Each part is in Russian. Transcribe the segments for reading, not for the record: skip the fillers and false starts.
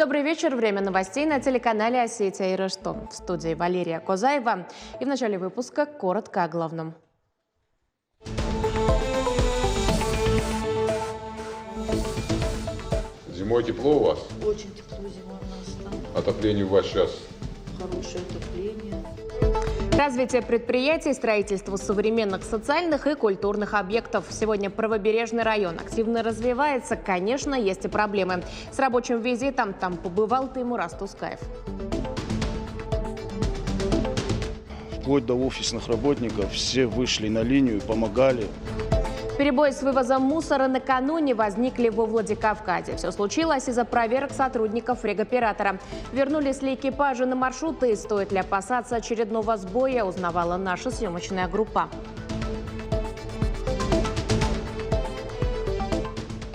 Добрый вечер. Время новостей на телеканале «Осетия и Ростов». В студии Валерия Козаева. И в начале выпуска коротко о главном. Зимой тепло у вас? Очень тепло зимой у нас там. Отопление у вас сейчас? Хорошее отопление. Развитие предприятий, строительство современных социальных и культурных объектов. Сегодня правобережный район активно развивается. Конечно, есть и проблемы. С рабочим визитом там побывал Таймураз Тускаев. Вплоть до офисных работников все вышли на линию, помогали. Перебои с вывозом мусора накануне возникли во Владикавказе. Все случилось из-за проверок сотрудников регоператора. Вернулись ли экипажи на маршруты и стоит ли опасаться очередного сбоя, узнавала наша съемочная группа.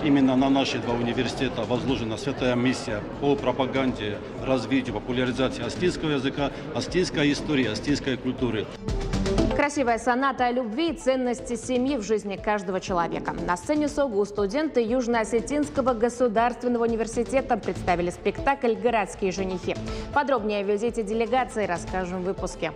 Именно на наши два университета возложена святая миссия по пропаганде, развитию, популяризации астильского языка, астильской истории, астильской культуры. Красивая соната о любви и ценности семьи в жизни каждого человека. На сцене СОГУ студенты Южно-Осетинского государственного университета представили спектакль «Городские женихи». Подробнее о визите делегации расскажем в выпуске.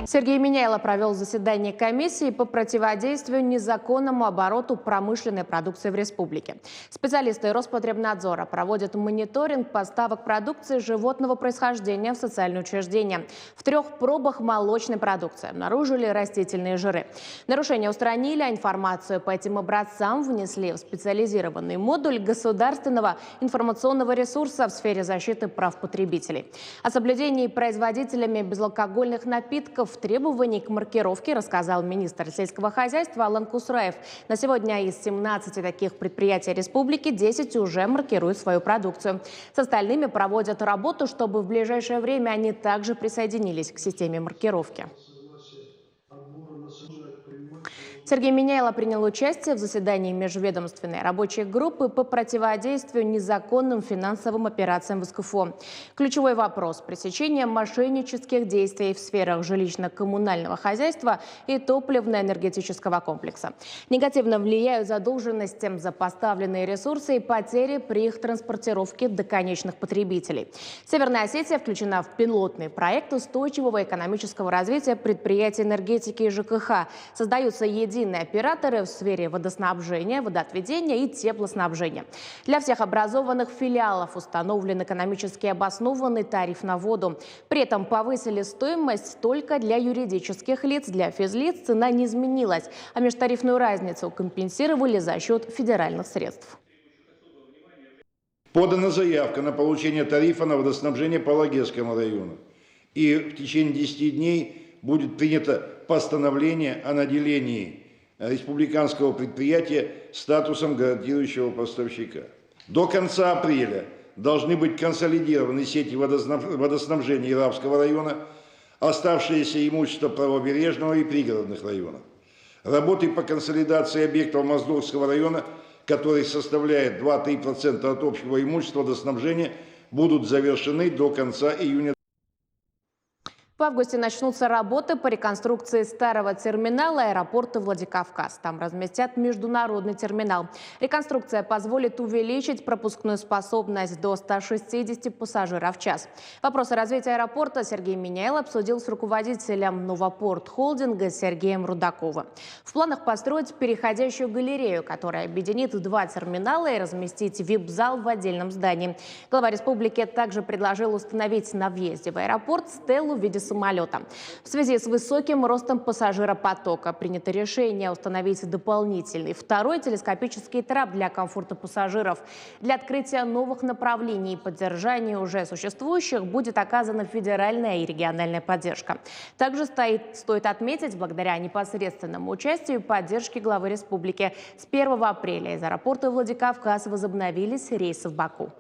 Сергей Миняйло провел заседание комиссии по противодействию незаконному обороту промышленной продукции в республике. Специалисты Роспотребнадзора проводят мониторинг поставок продукции животного происхождения в социальные учреждения. В 3 пробах молочной продукции обнаружили растительные жиры. Нарушения устранили, а информацию по этим образцам внесли в специализированный модуль государственного информационного ресурса в сфере защиты прав потребителей. О соблюдении производителями безалкогольных напитков требований к маркировке рассказал министр сельского хозяйства Алан Кусраев. На сегодня из 17 таких предприятий республики 10 уже маркируют свою продукцию. С остальными проводят работу, чтобы в ближайшее время они также присоединились к системе маркировки. Сергей Миняйло принял участие в заседании межведомственной рабочей группы по противодействию незаконным финансовым операциям в СКФО. Ключевой вопрос – пресечение мошеннических действий в сферах жилищно-коммунального хозяйства и топливно-энергетического комплекса. Негативно влияют задолженности за поставленные ресурсы и потери при их транспортировке до конечных потребителей. Северная Осетия включена в пилотный проект устойчивого экономического развития предприятий энергетики и ЖКХ. Создаются единые операторы в сфере водоснабжения, водоотведения и теплоснабжения. Для всех образованных филиалов установлен экономически обоснованный тариф на воду. При этом повысили стоимость только для юридических лиц. Для физлиц цена не изменилась, а межтарифную разницу компенсировали за счет федеральных средств. Подана заявка на получение тарифа на водоснабжение по Лагерскому району. И в течение 10 дней будет принято постановление о наделении республиканского предприятия статусом гарантирующего поставщика. До конца апреля должны быть консолидированы сети водоснабжения Ирабского района, оставшееся имущество правобережного и пригородных районов. Работы по консолидации объектов Моздокского района, который составляет 2-3% от общего имущества водоснабжения, будут завершены до конца июня. В августе начнутся работы по реконструкции старого терминала аэропорта Владикавказ. Там разместят международный терминал. Реконструкция позволит увеличить пропускную способность до 160 пассажиров в час. Вопросы развития аэропорта Сергей Миняйло обсудил с руководителем Новопорт холдинга Сергеем Рудаковым. В планах построить переходящую галерею, которая объединит 2 терминала и разместить вип-зал в отдельном здании. Глава республики также предложил установить на въезде в аэропорт стелу в виде самолета. В связи с высоким ростом пассажиропотока принято решение установить дополнительный 2-й телескопический трап для комфорта пассажиров. Для открытия новых направлений и поддержания уже существующих будет оказана федеральная и региональная поддержка. Также стоит отметить, благодаря непосредственному участию и поддержке главы республики, с 1 апреля из аэропорта Владикавказ возобновились рейсы в Баку.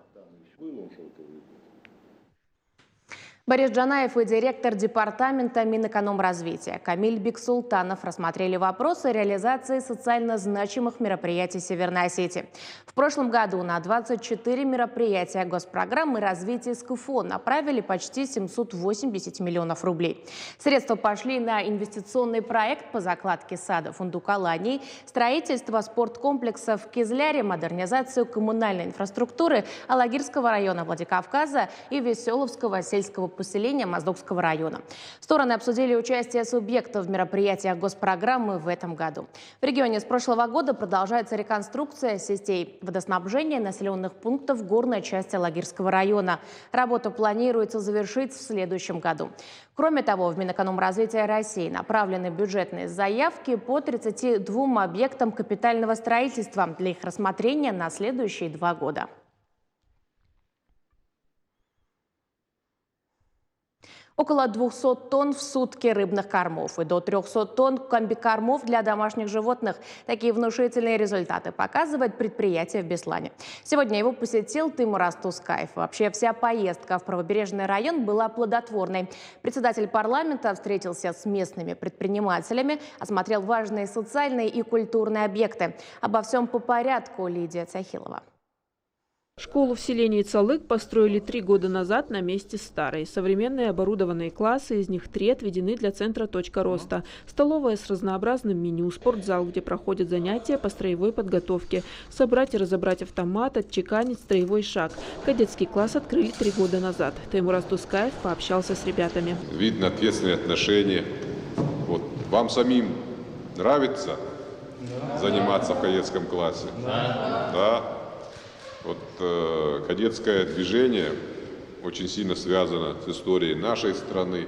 Борис Джанаев и директор департамента Минэкономразвития Камиль Бексултанов рассмотрели вопросы реализации социально значимых мероприятий Северной Осетии. В прошлом году на 24 мероприятия госпрограммы развития СКФО направили почти 780 миллионов рублей. Средства пошли на инвестиционный проект по закладке сада Фундукалани, строительство спорткомплексов в Кизляре, модернизацию коммунальной инфраструктуры Алагирского района Владикавказа и Веселовского сельского поселения Моздокского района. Стороны обсудили участие субъектов в мероприятиях госпрограммы в этом году. В регионе с прошлого года продолжается реконструкция сетей водоснабжения населенных пунктов горной части Алагирского района. Работу планируется завершить в следующем году. Кроме того, в Минэкономразвития России направлены бюджетные заявки по 32 объектам капитального строительства для их рассмотрения на следующие 2 года. Около 200 тонн в сутки рыбных кормов и до 300 тонн комбикормов для домашних животных. Такие внушительные результаты показывает предприятие в Беслане. Сегодня его посетил Теймураз Тускаев. Вообще вся поездка в правобережный район была плодотворной. Председатель парламента встретился с местными предпринимателями, осмотрел важные социальные и культурные объекты. Обо всем по порядку. Лидия Цахилова. Школу в селении Цалык построили 3 года назад на месте старой. Современные оборудованные классы, из них 3 отведены для центра «Точка роста». Столовая с разнообразным меню, спортзал, где проходят занятия по строевой подготовке. Собрать и разобрать автомат, отчеканить строевой шаг. Кадетский класс открыли 3 года назад. Теймураз Тускаев пообщался с ребятами. Видно ответственные отношения. Вот. Вам самим нравится заниматься в кадетском классе? Да. Вот кадетское движение очень сильно связано с историей нашей страны,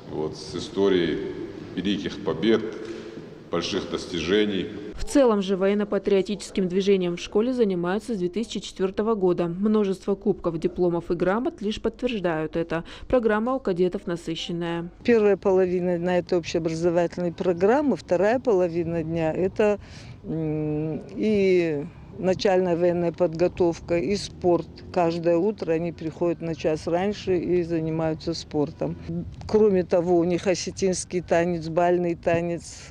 вот, с историей великих побед, больших достижений. В целом же военно-патриотическим движением в школе занимаются с 2004 года. Множество кубков, дипломов и грамот лишь подтверждают это. Программа у кадетов насыщенная. Первая половина дня – это общеобразовательные программы, вторая половина дня – это и начальная военная подготовка, и спорт. Каждое утро они приходят на час раньше и занимаются спортом. Кроме того, у них осетинский танец, бальный танец,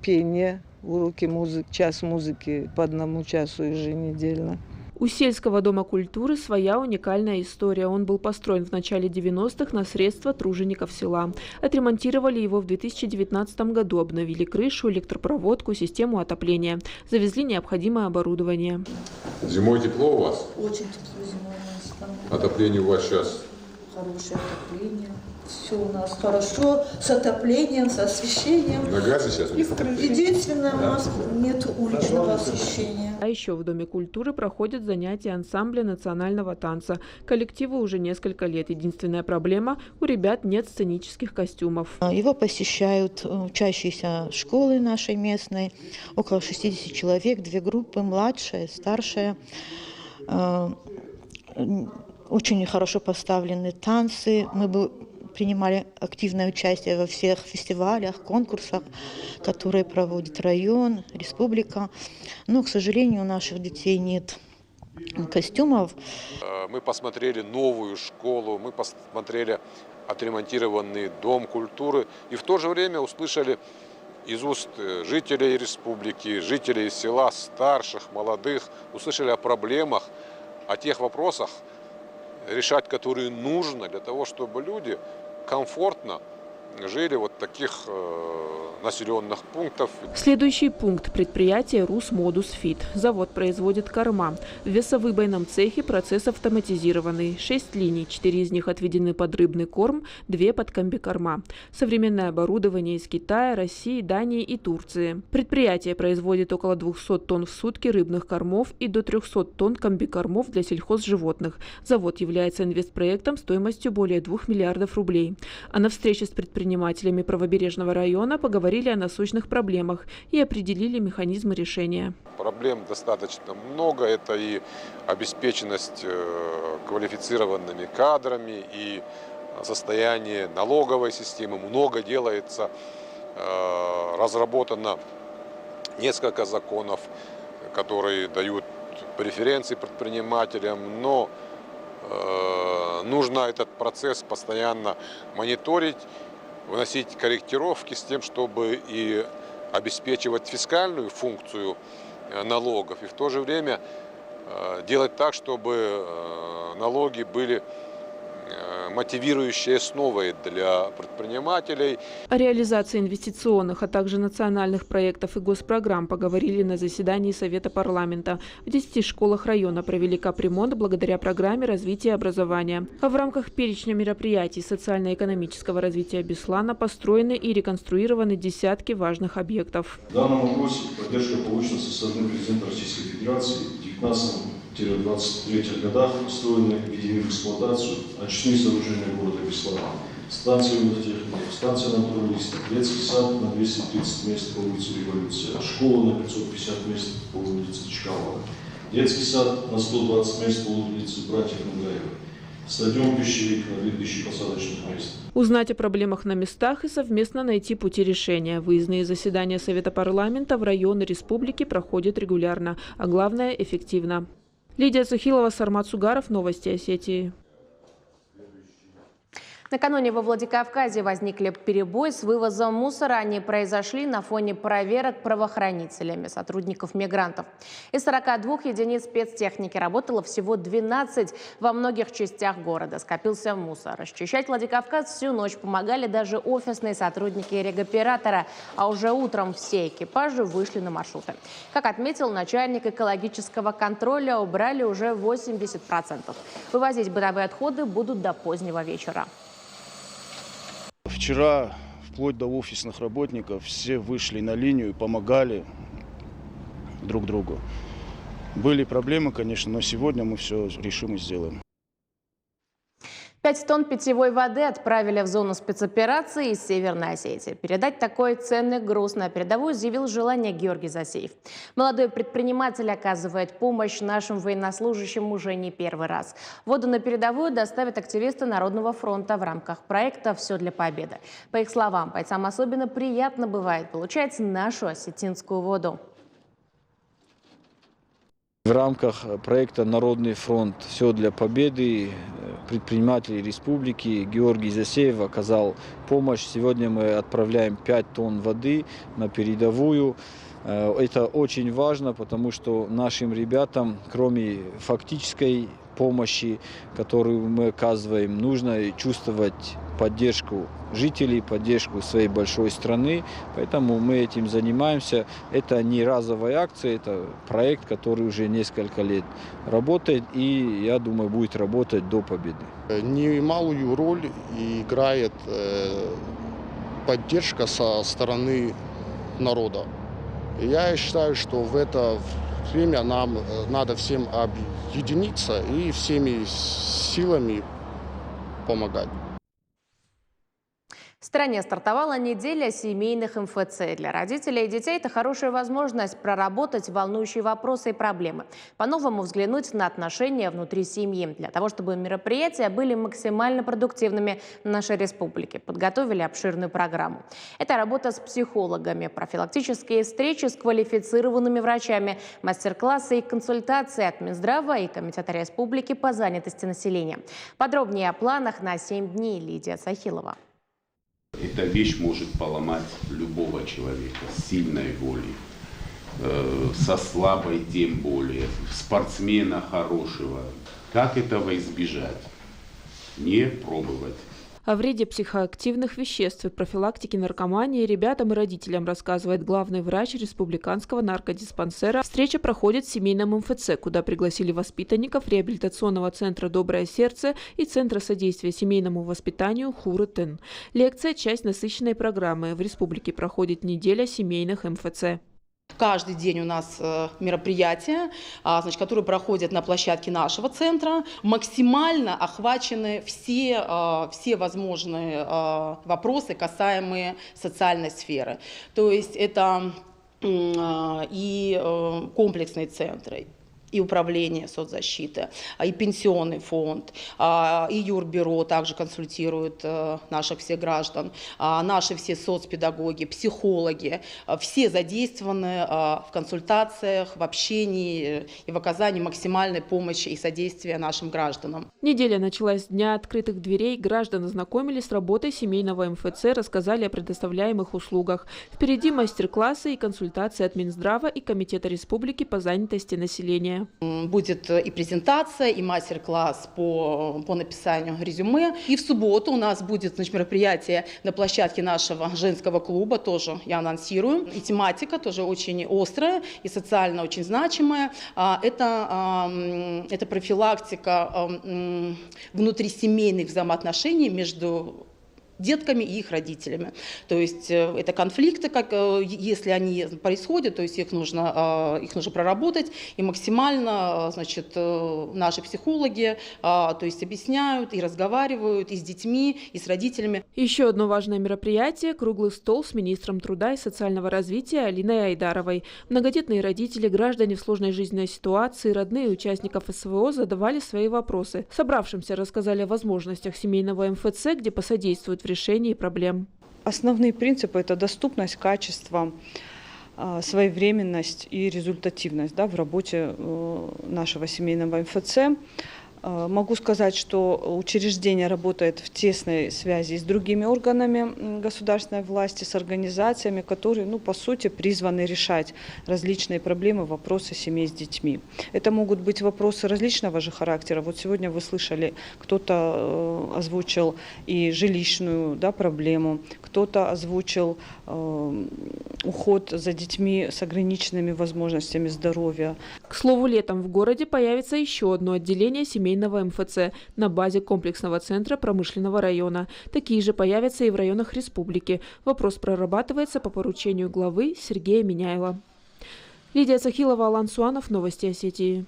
пение, уроки музыки, час музыки по 1 часу еженедельно. У сельского дома культуры своя уникальная история. Он был построен в начале 90-х на средства тружеников села. Отремонтировали его в 2019 году, обновили крышу, электропроводку, систему отопления. Завезли необходимое оборудование. Зимой тепло у вас? Очень тепло зимой у нас там. Отопление у вас сейчас? Хорошее отопление. Все у нас хорошо с отоплением, с освещением. На газе сейчас? Единственное, у нас нет уличного освещения. А еще в Доме культуры проходят занятия ансамбля национального танца. Коллективу уже несколько лет. Единственная проблема – у ребят нет сценических костюмов. Его посещают учащиеся школы нашей местной, около 60 человек, 2 группы, младшая, старшая. Очень хорошо поставлены танцы. Мы принимали активное участие во всех фестивалях, конкурсах, которые проводит район, республика. Но, к сожалению, у наших детей нет костюмов. Мы посмотрели новую школу, мы посмотрели отремонтированный дом культуры и в то же время услышали из уст жителей республики, жителей села, старших, молодых, услышали о проблемах, о тех вопросах, решать которые нужно для того, чтобы люди комфортно жили вот в таких населенных пунктов. Следующий пункт – предприятие «Русмодус-Фит». Завод производит корма. В весовыбойном цехе процесс автоматизированный. 6 линий, 4 из них отведены под рыбный корм, 2 под комбикорма. Современное оборудование из Китая, России, Дании и Турции. Предприятие производит около 200 тонн в сутки рыбных кормов и до 300 тонн комбикормов для сельхозживотных. Завод является инвестпроектом стоимостью более 2 миллиардов рублей. А на встрече с предпринимателями правобережного района поговорили о насущных проблемах и определили механизмы решения. Проблем достаточно много. Это и обеспеченность квалифицированными кадрами, и состояние налоговой системы. Много делается, разработано несколько законов, которые дают преференции предпринимателям, но нужно этот процесс постоянно мониторить, вносить корректировки с тем, чтобы и обеспечивать фискальную функцию налогов, и в то же время делать так, чтобы налоги были мотивирующей основой для предпринимателей. О реализации инвестиционных, а также национальных проектов и госпрограмм поговорили на заседании Совета парламента. В 10 школах района провели капремонт благодаря программе развития образования. А в рамках перечня мероприятий социально-экономического развития Беслана построены и реконструированы десятки важных объектов. В данном вопросе поддержка получена со стороны президента Российской Федерации. В 19-23 годах построены, введены в эксплуатацию очистные сооружения города Беслана. Станция водотехники, станция натуралиста, детский сад на 230 мест по улице Революция, школа на 550 мест по улице Чкалова, детский сад на 120 мест по улице Братьев Нагаевых, стадион «Пищевик» на 2000 посадочных мест. Узнать о проблемах на местах и совместно найти пути решения. Выездные заседания Совета парламента в районы республики проходят регулярно, а главное – эффективно. Лидия Цухилова, Сармат Сугаров, Новости Осетии. Накануне во Владикавказе возникли перебои с вывозом мусора. Они произошли на фоне проверок правоохранителями сотрудников мигрантов. Из 42 единиц спецтехники работало всего 12. Во многих частях города скопился мусор. Расчищать Владикавказ всю ночь помогали даже офисные сотрудники регоператора. А уже утром все экипажи вышли на маршруты. Как отметил начальник экологического контроля, убрали уже 80%. Вывозить бытовые отходы будут до позднего вечера. Вчера, вплоть до офисных работников, все вышли на линию и помогали друг другу. Были проблемы, конечно, но сегодня мы все решим и сделаем. 5 тонн питьевой воды отправили в зону спецоперации из Северной Осетии. Передать такой ценный груз на передовую заявил желание Георгий Засеев. Молодой предприниматель оказывает помощь нашим военнослужащим уже не первый раз. Воду на передовую доставят активисты Народного фронта в рамках проекта «Все для победы». По их словам, бойцам особенно приятно бывает получать нашу осетинскую воду. В рамках проекта «Народный фронт. Все для победы» предприниматель республики Георгий Засеев оказал помощь. Сегодня мы отправляем 5 тонн воды на передовую. Это очень важно, потому что нашим ребятам, кроме фактической помощи, которую мы оказываем, нужно чувствовать поддержку жителей, поддержку своей большой страны. Поэтому мы этим занимаемся. Это не разовая акция, это проект, который уже несколько лет работает и, я думаю, будет работать до победы. Немалую роль играет поддержка со стороны народа. Я считаю, что в это время нам надо всем объединиться и всеми силами помогать. В стране стартовала неделя семейных МФЦ. Для родителей и детей это хорошая возможность проработать волнующие вопросы и проблемы, по-новому взглянуть на отношения внутри семьи. Для того, чтобы мероприятия были максимально продуктивными в нашей республике, подготовили обширную программу. Это работа с психологами, профилактические встречи с квалифицированными врачами, мастер-классы и консультации от Минздрава и Комитета республики по занятости населения. Подробнее о планах на 7 дней Лидия Цухилова. Эта вещь может поломать любого человека с сильной волей, со слабой тем более, спортсмена хорошего. Как этого избежать? Не пробовать. О вреде психоактивных веществ и профилактике наркомании ребятам и родителям рассказывает главный врач республиканского наркодиспансера. Встреча проходит в семейном МФЦ, куда пригласили воспитанников реабилитационного центра «Доброе сердце» и Центра содействия семейному воспитанию «Хуры-Тын». Лекция – часть насыщенной программы. В республике проходит неделя семейных МФЦ. Каждый день у нас мероприятия, которые проходят на площадке нашего центра. Максимально охвачены все возможные вопросы, касаемые социальной сферы. То есть это и комплексные центры, и управление соцзащиты, и пенсионный фонд, и юрбюро также консультирует наших всех граждан, наши все соцпедагоги, психологи, все задействованы в консультациях, в общении и в оказании максимальной помощи и содействия нашим гражданам. Неделя началась с Дня открытых дверей. Граждан ознакомились с работой семейного МФЦ, рассказали о предоставляемых услугах. Впереди мастер-классы и консультации от Минздрава и Комитета Республики по занятости населения. Будет и презентация, и мастер-класс по написанию резюме. И в субботу у нас будет, значит, мероприятие на площадке нашего женского клуба, тоже я анонсирую. И тематика тоже очень острая и социально очень значимая. Это профилактика внутрисемейных взаимоотношений между детками и их родителями. То есть это конфликты, если они происходят, то есть их нужно проработать, и максимально, значит, наши психологи, то есть объясняют и разговаривают и с детьми, и с родителями. Еще одно важное мероприятие – круглый стол с министром труда и социального развития Алиной Айдаровой. Многодетные родители, граждане в сложной жизненной ситуации, родные участников СВО задавали свои вопросы. Собравшимся рассказали о возможностях семейного МФЦ, где посодействуют в решении проблем. Основные принципы – это доступность, качество, своевременность и результативность в работе нашего семейного МФЦ. Могу сказать, что учреждение работает в тесной связи с другими органами государственной власти, с организациями, которые, по сути, призваны решать различные проблемы, вопросы семей с детьми. Это могут быть вопросы различного же характера. Вот сегодня вы слышали, кто-то озвучил и жилищную проблему, кто-то озвучил уход за детьми с ограниченными возможностями здоровья. К слову, летом в городе появится еще одно отделение семейного МФЦ на базе комплексного центра промышленного района. Такие же появятся и в районах республики. Вопрос прорабатывается по поручению главы Сергея Миняйла. Лидия Цахилова, Алан Суанов, Новости Осетии.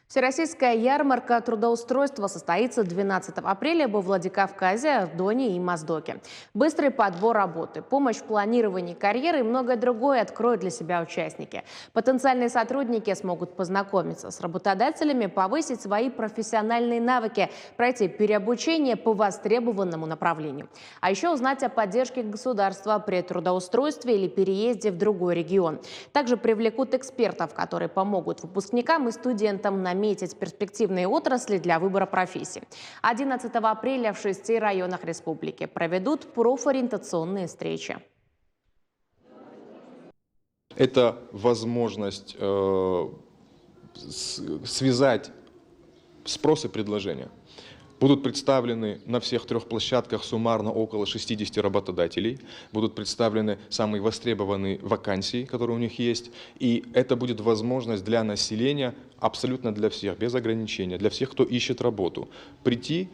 Всероссийская ярмарка трудоустройства состоится 12 апреля во Владикавказе, Доне и Моздоке. Быстрый подбор работы, помощь в планировании карьеры и многое другое откроют для себя участники. Потенциальные сотрудники смогут познакомиться с работодателями, повысить свои профессиональные навыки, пройти переобучение по востребованному направлению. А еще узнать о поддержке государства при трудоустройстве или переезде в другой регион. Также привлекут экспертов, которые помогут выпускникам и студентам наметить перспективные отрасли для выбора профессий. 11 апреля в 6 районах республики проведут профориентационные встречи. Это возможность связать спрос и предложение. Будут представлены на всех 3 площадках суммарно около 60 работодателей. Будут представлены самые востребованные вакансии, которые у них есть. И это будет возможность для населения, абсолютно для всех, без ограничения, для всех, кто ищет работу, прийти,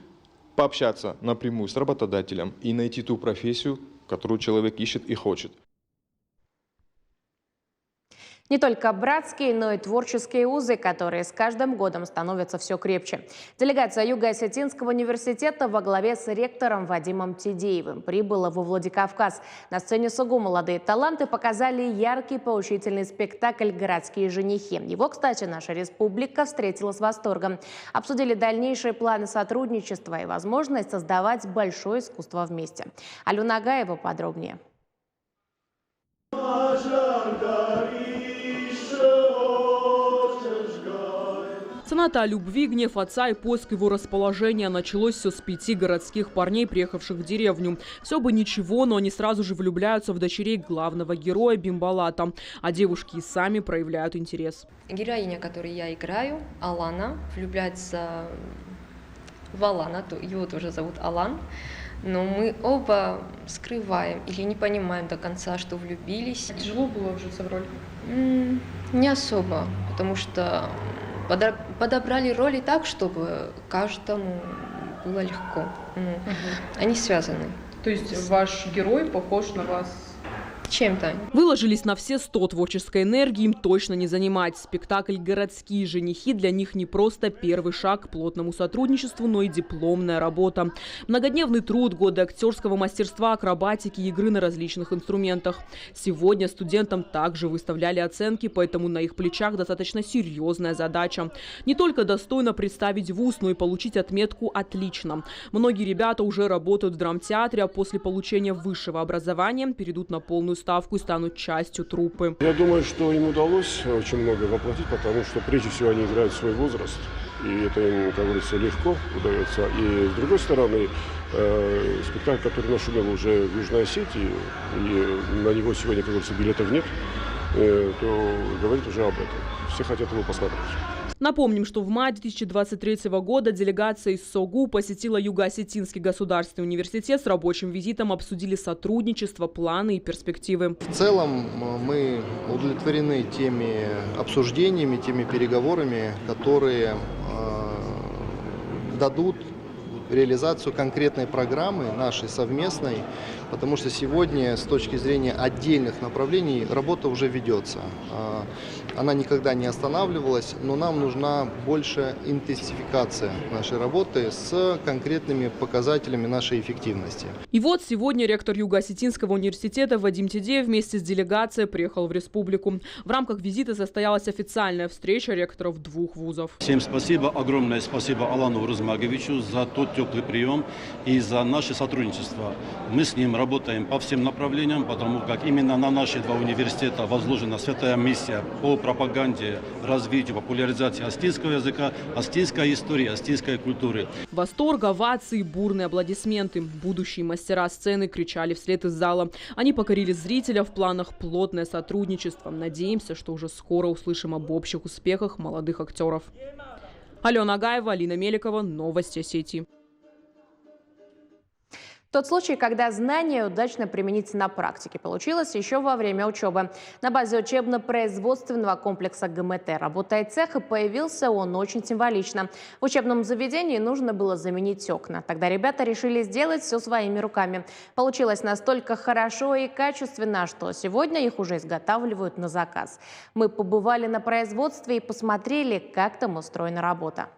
пообщаться напрямую с работодателем и найти ту профессию, которую человек ищет и хочет. Не только братские, но и творческие узы, которые с каждым годом становятся все крепче. Делегация Юго-Осетинского университета во главе с ректором Вадимом Тидеевым прибыла во Владикавказ. На сцене СУГУ молодые таланты показали яркий поучительный спектакль «Городские женихи». Его, кстати, наша республика встретила с восторгом. Обсудили дальнейшие планы сотрудничества и возможность создавать большое искусство вместе. Алена Агаева подробнее. Соната о любви, гнев отца и поиск его расположения. Началось все с 5 городских парней, приехавших в деревню. Все бы ничего, но они сразу же влюбляются в дочерей главного героя Бимбалата. А девушки и сами проявляют интерес. Героиня, которую я играю, Алана, влюбляется в Алана, его тоже зовут Алан. Но мы оба скрываем или не понимаем до конца, что влюбились. Тяжело было вжиться в роль? Не особо, потому что подобрали роли так, чтобы каждому было легко. Они связаны. То есть ваш герой похож на вас? чем-то. Выложились на все 100, творческой энергии им точно не занимать. Спектакль «Городские женихи» для них не просто первый шаг к плотному сотрудничеству, но и дипломная работа. Многодневный труд, годы актерского мастерства, акробатики, игры на различных инструментах. Сегодня студентам также выставляли оценки, поэтому на их плечах достаточно серьезная задача. Не только достойно представить вуз, но и получить отметку «Отлично». Многие ребята уже работают в драмтеатре, а после получения высшего образования перейдут на полную ставку и станут частью труппы. Я думаю, что им удалось очень много воплотить, потому что прежде всего они играют свой возраст. И это им, как говорится, легко удается. И с другой стороны, спектакль, который нашумел уже в Южной Осетии, и на него сегодня, как говорится, билетов нет, то говорит уже об этом. Все хотят его посмотреть. Напомним, что в мае 2023 года делегация из СОГУ посетила Юго-Осетинский государственный университет. С рабочим визитом обсудили сотрудничество, планы и перспективы. В целом мы удовлетворены теми обсуждениями, теми переговорами, которые дадут реализацию конкретной программы нашей совместной, потому что сегодня с точки зрения отдельных направлений работа уже ведется. Она никогда не останавливалась, но нам нужна больше интенсификация нашей работы с конкретными показателями нашей эффективности. И вот сегодня ректор Юго-Осетинского университета Вадим Тедеев вместе с делегацией приехал в республику. В рамках визита состоялась официальная встреча ректоров двух вузов. Всем спасибо, огромное спасибо Алану Урузмаговичу за тот теплый прием и за наше сотрудничество. Мы с ним работаем по всем направлениям, потому как именно на наши два университета возложена святая миссия по пропаганде, развитию, популяризации астинского языка, астинской истории, астинской культуры. Восторг, овации, бурные аплодисменты. Будущие мастера сцены кричали вслед из зала. Они покорили зрителя, в планах плотное сотрудничество. Надеемся, что уже скоро услышим об общих успехах молодых актеров. Алена Агаева, Алина Меликова, Новости Осетии. Тот случай, когда знания удачно применить на практике, получилось еще во время учебы. На базе учебно-производственного комплекса ГМТ работает цех, и появился он очень символично. В учебном заведении нужно было заменить окна. Тогда ребята решили сделать все своими руками. Получилось настолько хорошо и качественно, что сегодня их уже изготавливают на заказ. Мы побывали на производстве и посмотрели, как там устроена работа.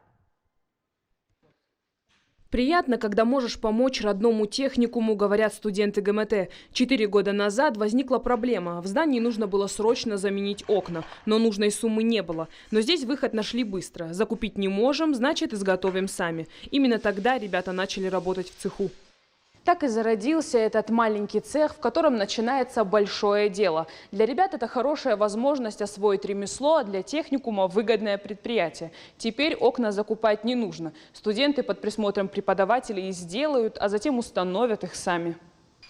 Приятно, когда можешь помочь родному техникуму, говорят студенты ГМТ. 4 года назад возникла проблема. В здании нужно было срочно заменить окна, но нужной суммы не было. Но здесь выход нашли быстро. Закупить не можем, значит, изготовим сами. Именно тогда ребята начали работать в цеху. Так и зародился этот маленький цех, в котором начинается большое дело. Для ребят это хорошая возможность освоить ремесло, а для техникума выгодное предприятие. Теперь окна закупать не нужно. Студенты под присмотром преподавателей сделают, а затем установят их сами.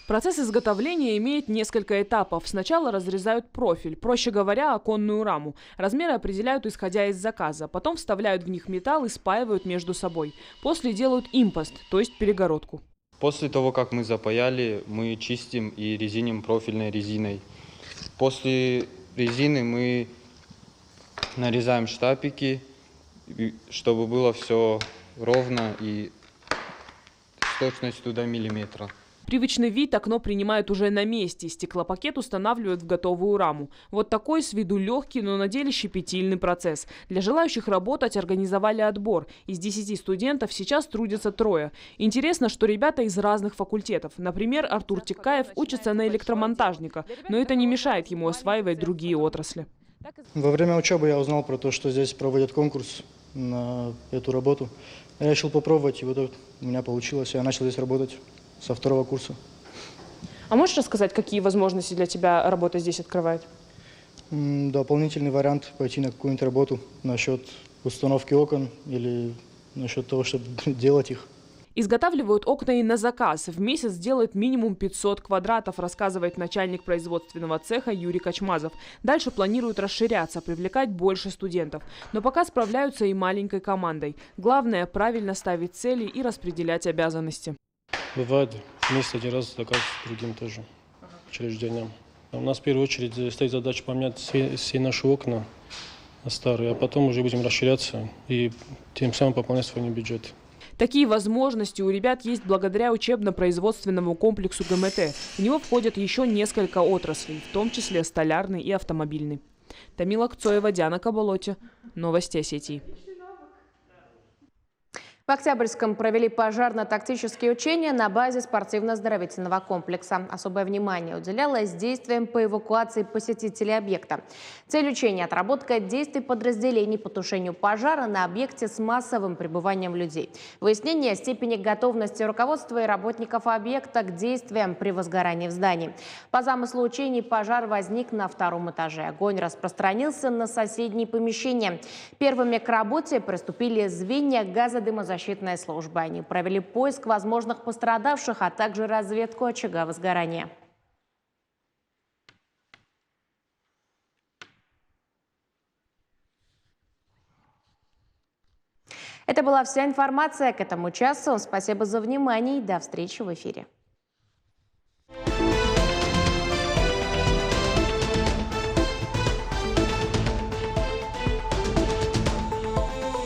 Процесс изготовления имеет несколько этапов. Сначала разрезают профиль, проще говоря, оконную раму. Размеры определяют, исходя из заказа. Потом вставляют в них металл и спаивают между собой. После делают импост, то есть перегородку. После того, как мы запаяли, мы чистим и резиним профильной резиной. После резины мы нарезаем штапики, чтобы было все ровно и с точностью до миллиметра. Привычный вид окно принимают уже на месте. Стеклопакет устанавливают в готовую раму. Вот такой с виду легкий, но на деле щепетильный процесс. Для желающих работать организовали отбор. Из 10 студентов сейчас трудятся 3. Интересно, что ребята из разных факультетов. Например, Артур Тикаев учится на электромонтажника, но это не мешает ему осваивать другие отрасли. Во время учебы я узнал про то, что здесь проводят конкурс на эту работу. Я решил попробовать, и вот у меня получилось. Я начал здесь работать со 2-го курса. А можешь рассказать, какие возможности для тебя работа здесь открывает? Дополнительный вариант пойти на какую-нибудь работу насчет установки окон или насчет того, чтобы делать их. Изготавливают окна и на заказ. В месяц делают минимум 500 квадратов, рассказывает начальник производственного цеха Юрий Качмазов. Дальше планируют расширяться, привлекать больше студентов. Но пока справляются и маленькой командой. Главное – правильно ставить цели и распределять обязанности. Бывает в месяц 1 раз заказ другим тоже учреждениям. У нас в первую очередь стоит задача поменять все наши окна старые, а потом уже будем расширяться и тем самым пополнять свой бюджет. Такие возможности у ребят есть благодаря учебно-производственному комплексу ГМТ. В него входят еще несколько отраслей, в том числе столярный и автомобильный. Тамила Кцоева, Диана Каболоти. Новости Осетии. В Октябрьском провели пожарно-тактические учения на базе спортивно-оздоровительного комплекса. Особое внимание уделялось действиям по эвакуации посетителей объекта. Цель учения – отработка действий подразделений по тушению пожара на объекте с массовым пребыванием людей. Выяснение степени готовности руководства и работников объекта к действиям при возгорании в здании. По замыслу учений пожар возник на 2-м этаже. Огонь распространился на соседние помещения. Первыми к работе приступили звенья газодымозащитной службы. Они провели поиск возможных пострадавших, а также разведку очага возгорания. Это была вся информация к этому часу. Спасибо за внимание и до встречи в эфире.